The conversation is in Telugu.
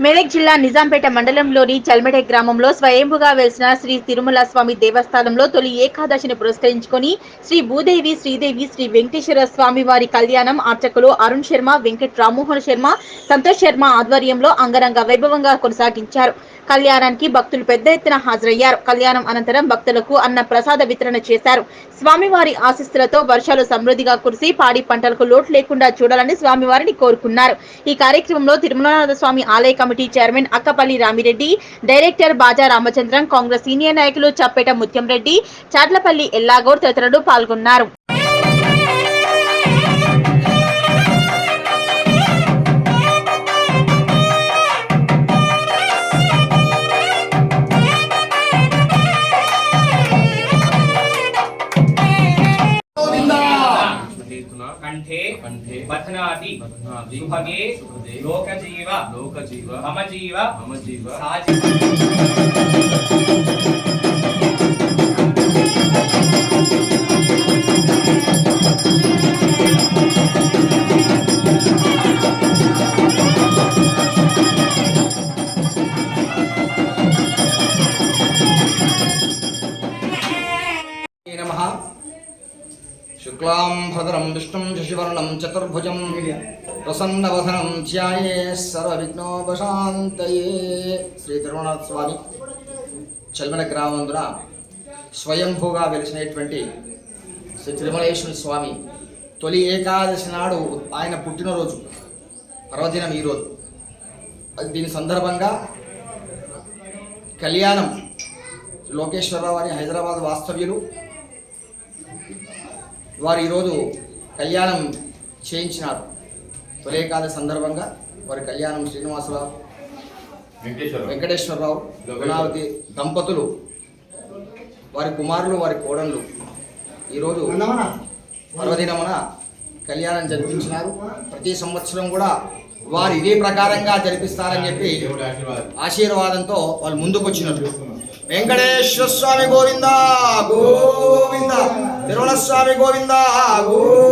మెదక్ జిల్లా నిజాంపేట మండలంలోని చల్మెడ గ్రామంలో స్వయంభుగా వెలిసిన శ్రీ తిరుమల స్వామి దేవస్థానంలో తొలి ఏకాదశిని పురస్కరించుకొని శ్రీ భూదేవి శ్రీదేవి శ్రీ వెంకటేశ్వర స్వామి వారి కళ్యాణం అర్చకులు అరుణ్ శర్మ, వెంకట్ రామ్మోహన్ శర్మ, సంతోష్ శర్మ ఆధ్వర్యంలో అంగరంగ వైభవంగా కొనసాగించారు. కళ్యాణానికి భక్తులు పెద్ద ఎత్తున హాజరయ్యారు. కళ్యాణం అనంతరం భక్తులకు అన్న ప్రసాద వితరణ చేశారు. స్వామివారి ఆశీస్సులతో వర్షాలు సమృద్ధిగా కురిసి పాడి పంటలకు లోటు లేకుండా చూడాలని స్వామివారిని కోరుకున్నారు. ఈ కార్యక్రమంలో తిరుమలనాథ స్వామి ఆలయ committee chairman Akkapalli Ramireddy, director బాజా రామచంద్రన్, కాంగ్రెస్ సీనియర్ నాయకులు చప్పేట ముత్యంరెడ్డి, చాట్లపల్లి ఎల్లాగౌడ్ తదితరులు పాల్గొన్నారు. कंठे बध्नाति सुभगे लोकजीव मम जीव साजी शुक्लां भद्रं विष्णुं शशिवर्णं चतुर्भुजं प्रसन्नवदनं ध्यायेत् सर्वविघ्नोपशान्तये. శ్రీ తిరుమలనాథ స్వామి చల్మెడ గ్రామంలో స్వయంభూగా వెలిసినటువంటి శ్రీ తిరుమలేశ్వర స్వామి తొలి ఏకాదశి నాడు ఆయన పుట్టినరోజు పర్వదినం ఈరోజు. దీని సందర్భంగా కళ్యాణం లోకేశ్వరరావు అని హైదరాబాద్ వాస్తవ్యులు వారు ఈరోజు కళ్యాణం చేయించినారు. తొలి ఏకాదశి సందర్భంగా వారి కళ్యాణం శ్రీనివాసరావు, వెంకటేశ్వరరావు, గుణావతి దంపతులు, వారి కుమారులు, వారి కోడళ్ళు ఈరోజు పర్వదినమున కళ్యాణం జరిపించినారు. ప్రతి సంవత్సరం కూడా వారు ఇదే ప్రకారంగా జరిపిస్తారని చెప్పి ఆశీర్వాదంతో వాళ్ళు ముందుకు వచ్చినట్లు. వెంకటేశ్వర స్వామి గోవింద గోవింద, తిరుమల స్వామి గోవింద గోవింద.